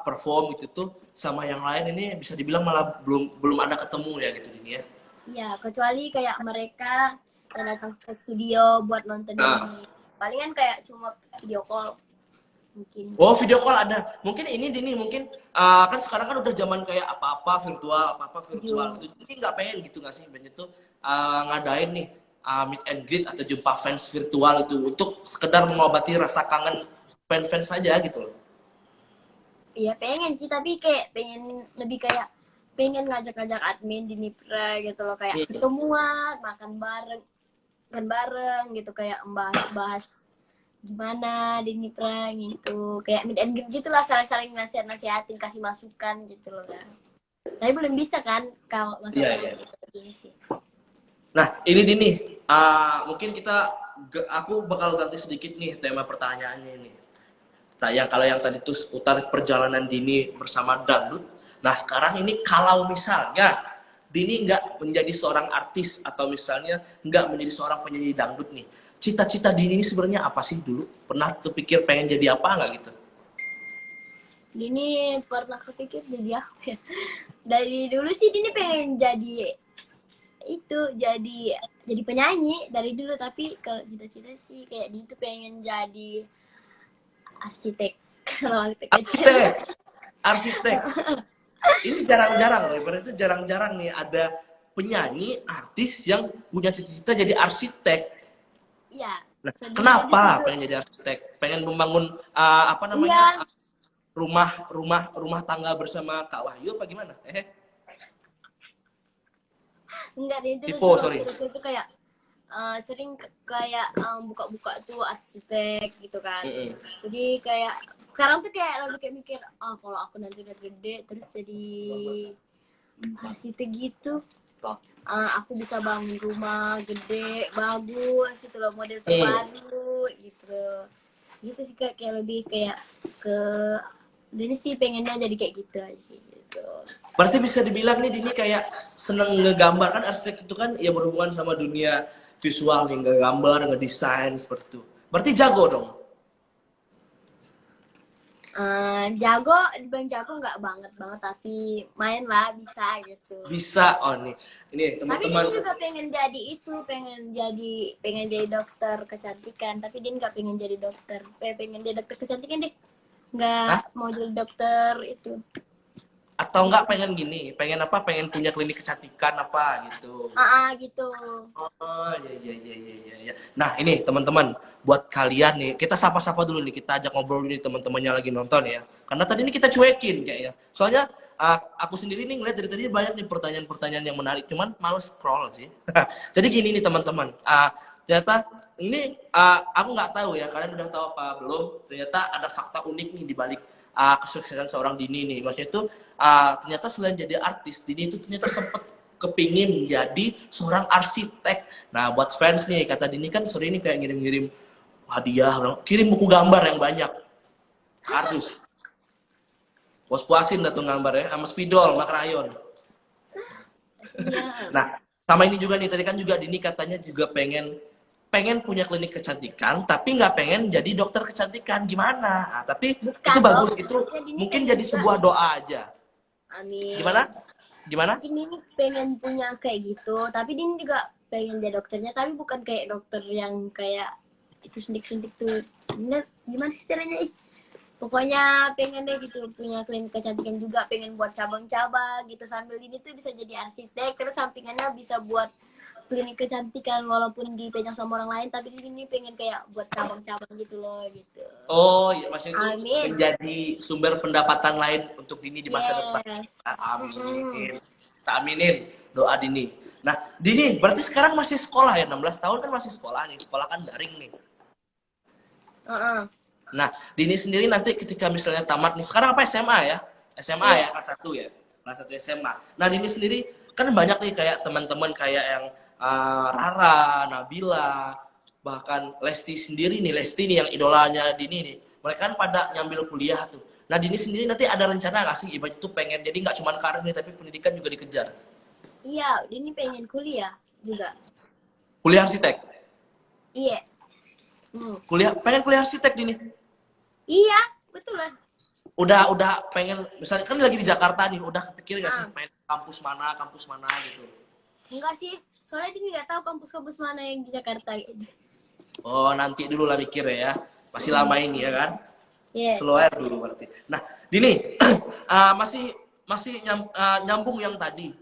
perform itu tuh, sama yang lain ini bisa dibilang malah belum ada ketemu ya gitu Dini ya. Iya, kecuali kayak mereka yang datang ke studio buat nonton Dini. Palingan kayak cuma video call mungkin. Oh, video call ada. Mungkin ini Dini mungkin kan sekarang kan udah zaman kayak apa-apa virtual gitu. Jadi nggak pengen gitu nggak sih banyak tuh ngadain nih meet and greet atau jumpa fans virtual itu untuk sekedar mengobati rasa kangen fans saja gitu loh. Iya pengen sih, tapi kayak pengen ngajak-ngajak admin Dinipra gitu loh, kayak ketemuan, makan bareng gitu, kayak bahas gimana Dinipra gitu, kayak meet and greet gitu lah, saling nasihatin, kasih masukan gitu loh kan. Tapi belum bisa kan kalau masalah gitu sih. Nah ini Dini, mungkin aku bakal ganti sedikit nih tema pertanyaannya ini. Nah, kalau yang tadi tuh seputar perjalanan Dini bersama dangdut. Nah, sekarang ini kalau misalnya Dini nggak menjadi seorang artis atau misalnya nggak menjadi seorang penyanyi dangdut nih, cita-cita Dini ini sebenarnya apa sih dulu? Pernah kepikir pengen jadi apa nggak gitu? Dini pernah kepikir jadi apa ya? Dari dulu sih Dini pengen jadi penyanyi dari dulu, tapi kalau cita-cita sih kayak Dini tuh pengen jadi arsitek. Arsitek. Ini jarang-jarang loh, berarti jarang-jarang nih ada penyanyi artis yang punya cita-cita jadi arsitek. Iya. Nah, kenapa pengen jadi arsitek? Pengen membangun rumah tangga bersama Kak Wahyu apa gimana? Enggak, dia itu Tipe, sih sorry. waktu kecil tuh kayak sering kayak buka-buka tuh arsitek gitu kan. Jadi kayak sekarang tuh kayak lebih kayak mikir, kalau aku nanti udah gede terus jadi arsitek gitu, aku bisa bangun rumah gede bagus gitu loh, model terbaru gitu. Gitu sih kayak lebih kayak ke ini sih, pengennya jadi kayak gitu aja sih gitu. Berarti bisa dibilang nih Dini kayak seneng ngegambar, kan arsitek itu kan ya berhubungan sama dunia visual nih, ngegambar, ngedesain seperti itu. Berarti jago dong. Jago, dibilang jago nggak banget tapi main lah bisa gitu. Bisa, oh nih, ini Tapi teman-teman. dia juga pengen jadi dokter kecantikan, tapi dia nggak pengen jadi dokter. Pengen jadi dokter kecantikan, dia nggak mau jadi dokter itu. Atau enggak pengen gini, pengen apa? Pengen punya klinik kecantikan apa gitu. Gitu. Oh, ya. Nah, ini teman-teman, buat kalian nih, kita sapa-sapa dulu nih, kita ajak ngobrol dulu nih teman-temannya lagi nonton ya. Karena tadi ini kita cuekin kayaknya. Soalnya aku sendiri nih ngeliat dari tadi banyak nih pertanyaan-pertanyaan yang menarik, cuman males scroll sih. Jadi gini nih teman-teman, ternyata ini aku nggak tahu ya, kalian udah tahu apa belum? Ternyata ada fakta unik nih di balik kesuksesan seorang Dini nih. Maksudnya itu ternyata selain jadi artis, Dini itu ternyata sempat kepingin jadi seorang arsitek. Nah, buat fans nih, kata Dini kan sering nih kayak ngirim-ngirim hadiah, kirim buku gambar yang banyak. Kardus. Puas-puasin dah tuh gambarnya sama spidol, sama krayon. Nah, sama ini juga nih, tadi kan juga Dini katanya juga pengen punya klinik kecantikan, tapi nggak pengen jadi dokter kecantikan. Gimana? Tapi Bukan itu bagus, dong, itu Dini mungkin pengen jadi juga. sebuah doa aja. Amin. Gimana? Ini pengen punya kayak gitu, tapi dia juga pengen jadi dokternya, tapi bukan kayak dokter yang kayak itu suntik-suntik tuh. Gimana sih caranya? Pokoknya pengen deh gitu punya klinik kecantikan juga, pengen buat cabang-cabang gitu, sambil ini tuh bisa jadi arsitek, terus sampingannya bisa buat klinik kecantikan walaupun dipegang sama orang lain, tapi ini pengen kayak buat cabang-cabang gitu loh gitu. Oh, ya, maksudnya itu Amin. menjadi sumber pendapatan lain untuk Dini di masa depan. Yes. Amin. Kita aminin doa Dini. Nah, Dini berarti sekarang masih sekolah ya, 16 tahun kan masih sekolah nih, sekolah kan daring nih. Nah, Dini sendiri nanti ketika misalnya tamat nih, sekarang apa SMA ya? SMA ya, kelas 1 ya? Kelas 1 SMA. Nah, Dini sendiri kan banyak nih kayak teman-teman kayak yang Rara, Nabila, bahkan Lesti sendiri nih, Lesti nih yang idolanya Dini nih. Mereka kan pada nyambil kuliah tuh. Nah, Dini sendiri nanti ada rencana nggak sih? Ibarat itu pengen, jadi nggak cuma karir nih, tapi pendidikan juga dikejar. Iya, Dini pengen kuliah juga. Kuliah arsitek? Iya. Pengen kuliah arsitek Dini? Iya, betul lah. Udah pengen, misalnya kan lagi di Jakarta nih, udah kepikir nggak sih pengen kampus mana gitu? Enggak sih, soalnya dia nggak tahu kampus-kampus mana yang di Jakarta. Oh, nanti dulu lah mikir ya. Masih lama ini ya kan? Iya. Slow air dulu berarti. Nah, Dini, masih nyambung yang tadi.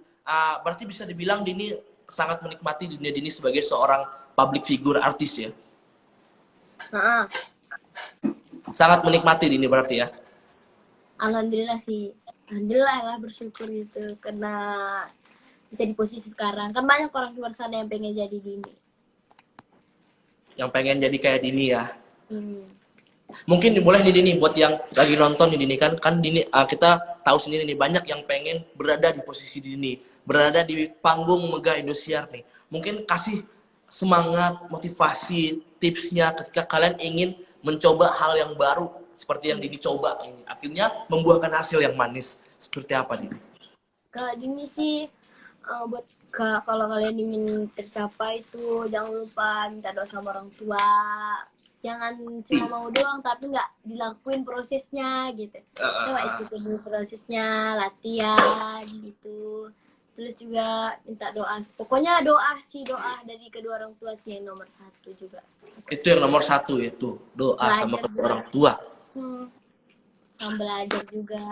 Berarti bisa dibilang Dini sangat menikmati dunia Dini sebagai seorang public figure artis ya? Sangat menikmati Dini berarti ya? Alhamdulillah sih. Alhamdulillah lah, bersyukur gitu. Karena bisa di posisi sekarang. Kan banyak orang luar sana yang pengen jadi Dini. Yang pengen jadi kayak Dini ya? Mungkin boleh nih Dini, buat yang lagi nonton nih Dini, kan Dini, kita tahu sendiri nih, banyak yang pengen berada di posisi Dini, berada di panggung Megah Indosiar nih. Mungkin kasih semangat, motivasi, tipsnya ketika kalian ingin mencoba hal yang baru seperti yang Dini coba ini, akhirnya membuahkan hasil yang manis. Seperti apa Dini? Kalau Dini sih buat kalau kalian ingin tercapai itu jangan lupa minta doa sama orang tua. Jangan cuma mau doang tapi nggak dilakuin prosesnya gitu. Coba ikutin dulu prosesnya, latihan gitu. Terus juga minta doa. Pokoknya doa dari kedua orang tua sih yang nomor satu juga. Itu yang nomor satu itu, doa belajar sama kedua orang tua. Sama belajar juga.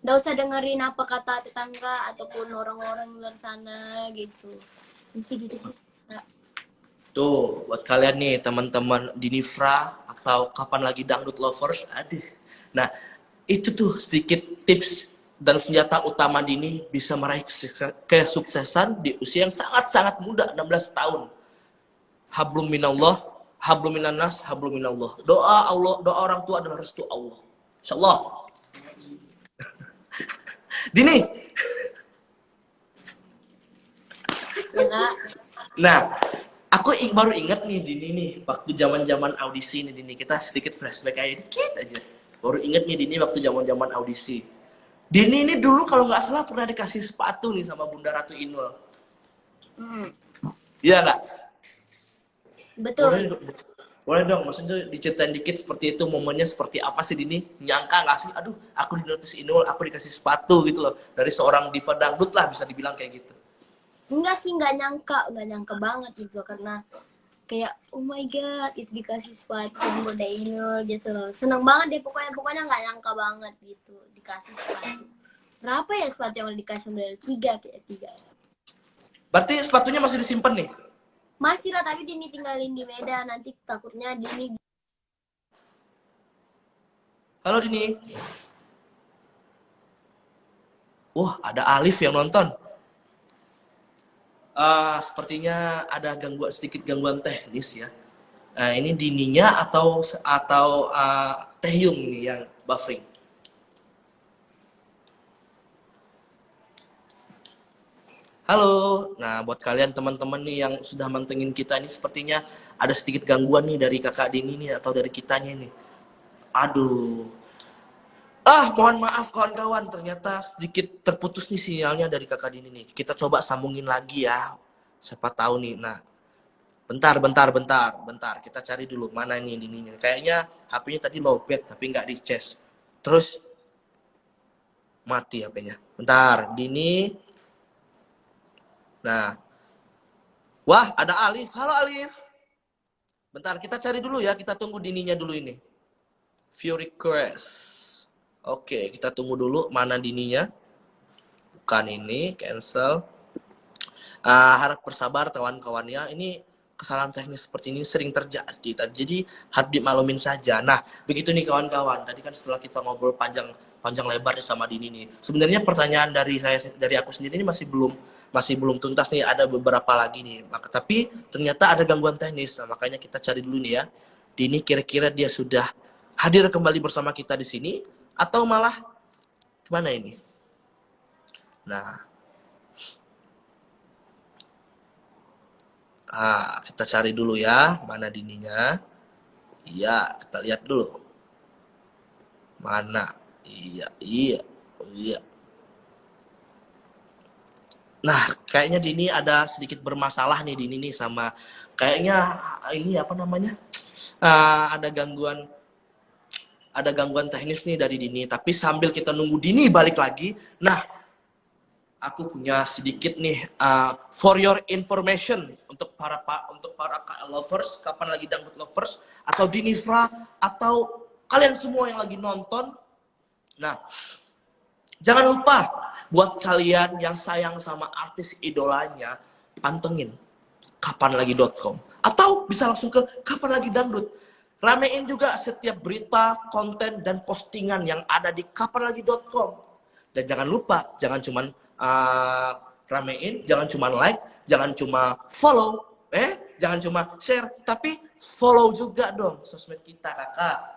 Nggak usah dengerin apa kata tetangga ataupun orang-orang luar sana gitu. Gitu sih. Nah. Tuh, buat kalian nih teman-teman Dinifra atau kapan lagi dangdut lovers, aduh. Nah, Itu tuh sedikit tips dan senjata utama Dini bisa meraih kesuksesan di usia yang sangat-sangat muda, 16 tahun. Hablum minallah, hablum minannas, hablum minallah. Doa Allah, doa orang tua adalah restu Allah. Insyaallah. Dini. Ya Kak. Nah, aku baru ingat nih Dini nih, waktu zaman-zaman audisi nih Dini, kita sedikit flashback aja dikit aja. Baru ingat nih Dini waktu zaman-zaman audisi. Dini ini dulu kalau nggak salah pernah dikasih sepatu nih sama Bunda Ratu Inul. Iya nggak? Betul. Boleh dong, maksudnya diceritain dikit seperti itu, momennya seperti apa sih Dini? Nyangka nggak sih? Aduh, aku dinotis Inul, aku dikasih sepatu gitu loh. Dari seorang diva dangdut lah bisa dibilang kayak gitu. Enggak sih, nggak nyangka banget gitu, karena kayak oh my god itu dikasih sepatu Bunda Inul gitu loh. Seneng banget deh pokoknya nggak nyangka banget gitu dikasih sepatu. Berapa ya sepatu yang dikasih dari 3 kayak 3. Berarti sepatunya masih disimpan nih? Masih lah, tapi Dini tinggalin di Medan, nanti takutnya Dini. Halo Dini. Wah, ada Alif yang nonton. Sepertinya ada sedikit gangguan teknis ya. Ini Dininya atau Taehyung ini yang buffering. Halo. Nah, buat kalian teman-teman nih yang sudah mantengin kita ini, sepertinya ada sedikit gangguan nih dari kakak Dini nih atau dari kitanya nih. Aduh. Mohon maaf kawan-kawan, ternyata sedikit terputus nih sinyalnya dari kakak Dini nih. Kita coba sambungin lagi ya. Siapa tahu nih. Nah, bentar. Kita cari dulu mana nih Dininya. Kayaknya HP-nya tadi lowbat tapi nggak di-charge. Terus mati HP-nya. Bentar, Dini. Nah, wah ada Alif. Halo Alif. Bentar, kita cari dulu ya. Kita tunggu Dininya dulu ini. View request. Oke, kita tunggu dulu mana Dininya. Bukan ini, cancel. Harap bersabar kawan-kawannya. Ini kesalahan teknis seperti ini sering terjadi. Jadi harus dimaklumin saja. Nah, begitu nih kawan-kawan. Tadi kan setelah kita ngobrol panjang lebar nih sama Dini nih. Sebenarnya pertanyaan dari aku sendiri ini masih belum tuntas nih, ada beberapa lagi nih. Tapi ternyata ada gangguan teknis. Nah, makanya kita cari dulu nih ya. Dini kira-kira dia sudah hadir kembali bersama kita di sini atau malah gimana ini? Nah, kita cari dulu ya, mana Dininya. Iya, kita lihat dulu. Mana? Iya. Nah, kayaknya Dini ada sedikit bermasalah nih Dini nih sama kayaknya ini apa namanya? Ada gangguan teknis nih dari Dini. Tapi sambil kita nunggu Dini balik lagi, nah aku punya sedikit nih for your information untuk para KL lovers, kapan lagi dangdut lovers atau Dinifra atau kalian semua yang lagi nonton. Nah, jangan lupa buat kalian yang sayang sama artis idolanya, pantengin kapanlagi.com atau bisa langsung ke Kapan Lagi Dangdut. Ramein juga setiap berita, konten dan postingan yang ada di kapanlagi.com. Dan jangan lupa, jangan cuman ramein, jangan cuma like, jangan cuma follow, jangan cuma share, tapi follow juga dong sosmed kita kakak.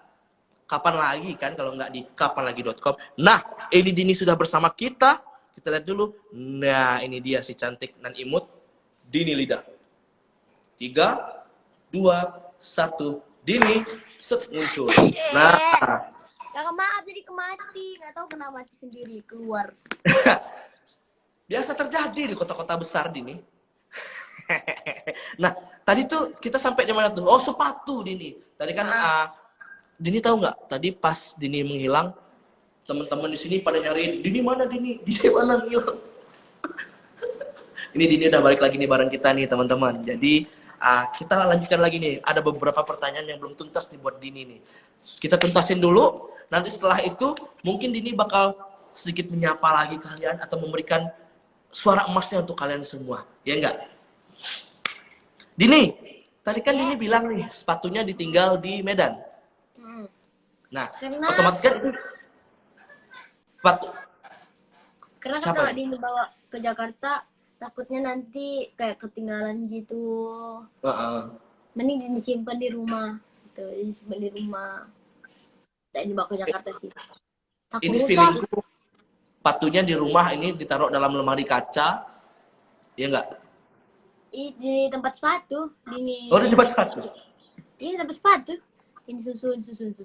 Kapan lagi kan kalau nggak di kapanlagi.com. Nah, ini Dini sudah bersama kita. Kita lihat dulu. Nah, ini dia si cantik dan imut Dini Lida. 3, 2, 1, Dini set muncul. Nah, Kakak maaf jadi kemati, nggak tahu kenapa mati sendiri keluar. Biasa terjadi di kota-kota besar Dini. Nah, tadi tuh kita sampai di mana tuh? Oh, sepatu Dini. Tadi kan Dini tahu nggak? Tadi pas Dini menghilang, teman-teman di sini pada nyariin, Dini mana Dini? Dini mana ngilang? Ini Dini udah balik lagi nih bareng kita nih teman-teman. Jadi kita lanjutkan lagi nih. Ada beberapa pertanyaan yang belum tuntas nih buat Dini nih. Kita tuntasin dulu. Nanti setelah itu mungkin Dini bakal sedikit menyapa lagi kalian atau memberikan suara emasnya untuk kalian semua. Ya enggak? Dini, tadi kan Dini bilang nih sepatunya ditinggal di Medan. Nah, otomatis kan itu Sepatu. Karena kan Siapa kalau itu? dibawa ke Jakarta takutnya nanti kayak ketinggalan gitu. Heeh. Mending disimpan di rumah gitu, disimpan di rumah. Saya dibawa ke Jakarta sih. Takut Ini rusak feelingku sepatunya di rumah ini ditaruh dalam lemari kaca, ya enggak? di tempat sepatu, Oh, di tempat sepatu. ini tempat sepatu. Ini susun gitu.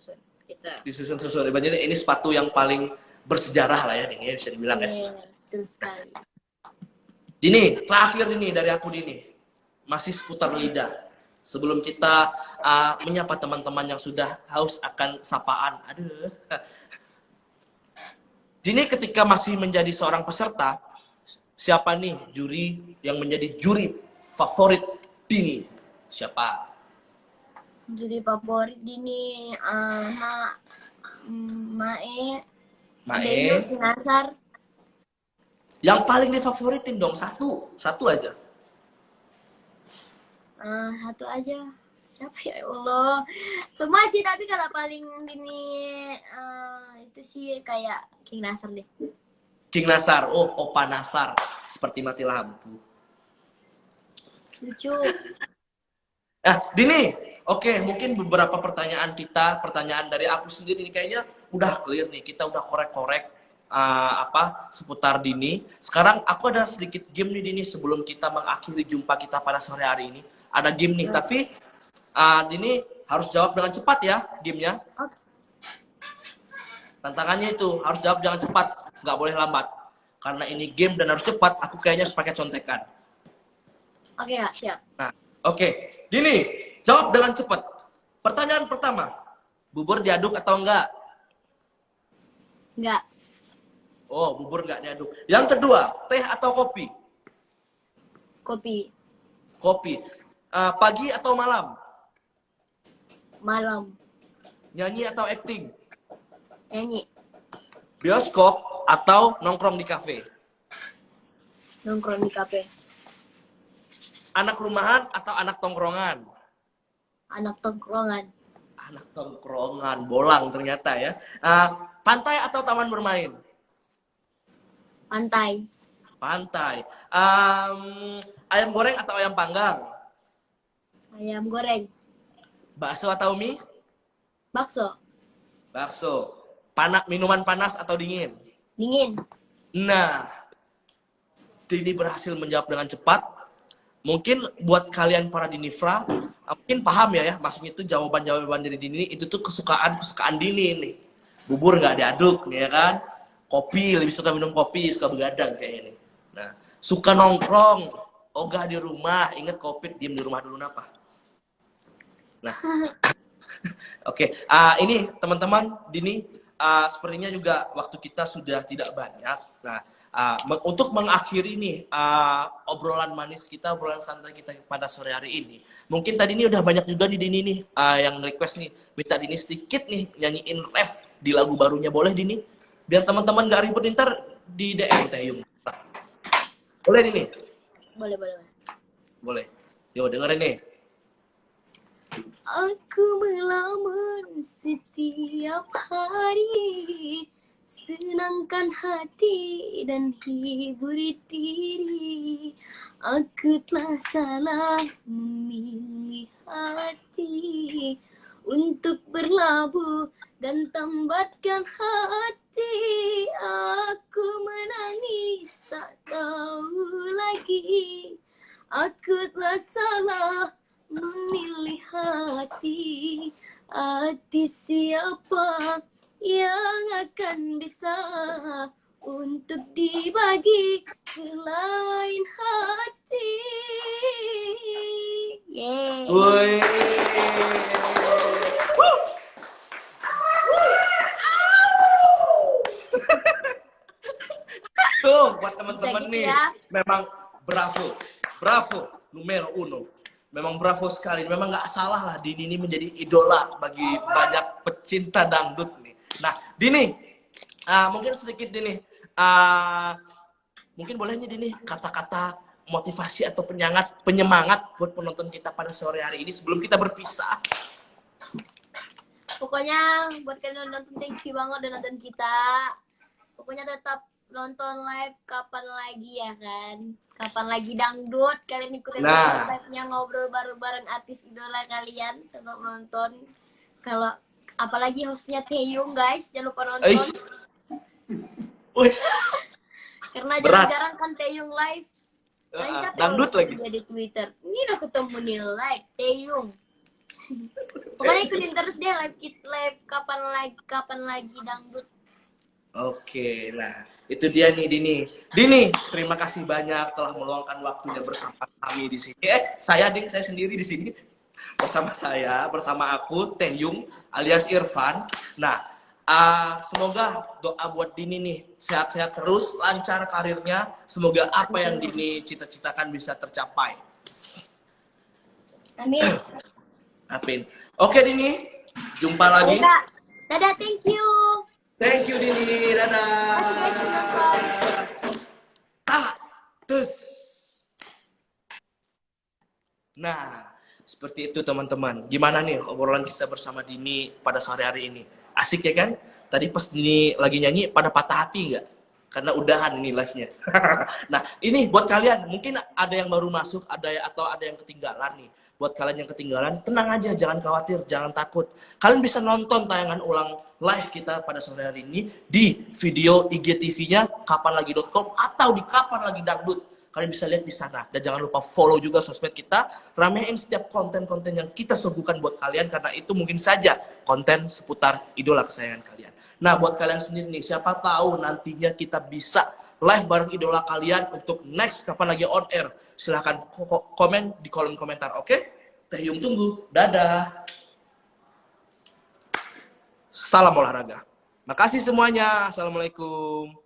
Disusun-susun. Ibaratnya ini sepatu yang paling bersejarah lah ya, ini bisa dibilang ya. Iya, betul sekali. Dini, terakhir ini dari aku Dini. Masih seputar lidah. Sebelum kita menyapa teman-teman yang sudah haus akan sapaan. Aduh. Dini ketika masih menjadi seorang peserta, siapa nih juri yang menjadi juri favorit Dini? Siapa? Juri favorit ini Mae, Benyo, Mae. Kinasar. Yang paling difavoritin dong, satu aja. Satu aja. Siapa ya Allah? Semua sih, tapi kalau paling ini itu sih kayak King Nasar deh. King Nasar, oh Opa Nasar, seperti mati lampu. Lucu. Dini, oke, mungkin beberapa pertanyaan dari aku sendiri ini kayaknya udah clear nih, kita udah korek-korek seputar Dini. Sekarang aku ada sedikit game nih Dini sebelum kita mengakhiri jumpa kita pada sore hari ini. Ada game nih, tapi Dini harus jawab dengan cepat ya gamenya. Oke. Tantangannya itu harus jawab jangan cepat, nggak boleh lambat. Karena ini game dan harus cepat, aku kayaknya harus pakai contekan. Oke, Kak, siap. Nah, oke. Dini, jawab dengan cepat. Pertanyaan pertama, bubur diaduk atau enggak? Enggak. Oh, bubur enggak diaduk. Yang kedua, teh atau kopi? Kopi. Kopi. Pagi atau malam? Malam. Nyanyi atau acting? Nyanyi. Bioskop atau nongkrong di kafe? Nongkrong di kafe. Anak rumahan atau anak tongkrongan? Anak tongkrongan. Anak tongkrongan, bolang ternyata ya. Pantai atau taman bermain? Pantai. Pantai. Ayam goreng atau ayam panggang? Ayam goreng. Bakso atau mie? Bakso. Bakso. Minuman panas atau dingin? Dingin. Nah, Dini berhasil menjawab dengan cepat. Mungkin buat kalian para Dinifra, mungkin paham ya, maksudnya itu jawaban-jawaban dari Dini itu tuh kesukaan Dini nih. Bubur nggak diaduk nih ya kan? Kopi, lebih suka minum kopi, suka begadang kayak ini. Nah, suka nongkrong, ogah di rumah, inget COVID, diem di rumah dulu napa. Nah, oke. Ini teman-teman, Dini, sepertinya juga waktu kita sudah tidak banyak. Nah, untuk mengakhiri nih obrolan manis kita, obrolan santai kita pada sore hari ini, mungkin tadi ini udah banyak juga nih Dini nih yang request nih, minta Dini sedikit nih nyanyiin ref di lagu barunya, boleh Dini? Biar teman-teman gak ribut ntar di DM Teh Yung. Boleh Dini? Boleh. Boleh. Yo dengerin nih. Aku melamun setiap hari, senangkan hati dan hibur diri. Aku telah salah memilih hati untuk berlabuh dan tambatkan hati. Aku menangis tak tahu lagi. Aku telah salah memilih hati. Hati siapa yang akan bisa untuk dibagi ke lain hati. Yeay. Woi. Tuh buat teman-teman Bisa gitu nih, ya. memang bravo, numero uno. Memang bravo sekali, memang nggak salah lah Dini ini menjadi idola bagi banyak pecinta dangdut nih. Nah, Dini, mungkin sedikit Dini, mungkin boleh nih Dini kata-kata motivasi atau penyemangat buat penonton kita pada sore hari ini sebelum kita berpisah. Pokoknya buat kalian nonton, thank you banget udah nonton kita. Pokoknya tetap nonton live kapan lagi ya kan. Kapan lagi dangdut, kalian ikutin Nah. live-nya ngobrol bareng-bareng artis idola kalian. Tetap nonton. Kalau apalagi hostnya Taeyong guys, jangan lupa nonton. Eish. Wih. Karena Berat. jarang-jarang kan Taeyong live. Kalian capek Dangdut kalau lagi. dia di Twitter. Ini udah ketemu nih live Taeyong. Pokoknya ikutin terus deh live kapan lagi dangdut. Oke, nah itu dia nih Dini. Dini, terima kasih banyak telah meluangkan waktunya bersama kami di sini. Saya sendiri di sini bersama aku Taeyong alias Irfan. Nah, semoga doa buat Dini nih sehat-sehat terus, lancar karirnya. Semoga apa yang Dini cita-citakan bisa tercapai. Amin. Amin. Oke Dini, jumpa lagi. Dadah, thank you. Thank you Dini, dadah. Terima kasih guys sudah nonton. Terus. Nah, seperti itu teman-teman. Gimana nih obrolan kita bersama Dini pada sore hari ini? Asik ya kan? Tadi pas Dini lagi nyanyi pada patah hati nggak? Karena udahan ini live-nya. Nah, ini buat kalian, mungkin ada yang baru masuk, atau ada yang ketinggalan nih. Buat kalian yang ketinggalan, tenang aja, jangan khawatir, jangan takut. Kalian bisa nonton tayangan ulang live kita pada sore hari ini di video IGTV-nya kapanlagi.com atau di Kapan Lagi Dangdut. Kalian bisa lihat di sana. Dan jangan lupa follow juga sosmed kita. Ramein setiap konten-konten yang kita suguhkan buat kalian. Karena itu mungkin saja konten seputar idola kesayangan kalian. Nah, buat kalian sendiri nih, siapa tahu nantinya kita bisa live bareng idola kalian untuk next Kapan Lagi on air. Silahkan komen di kolom komentar, oke? Taeyong tunggu. Dadah. Salam olahraga. Makasih semuanya. Assalamualaikum.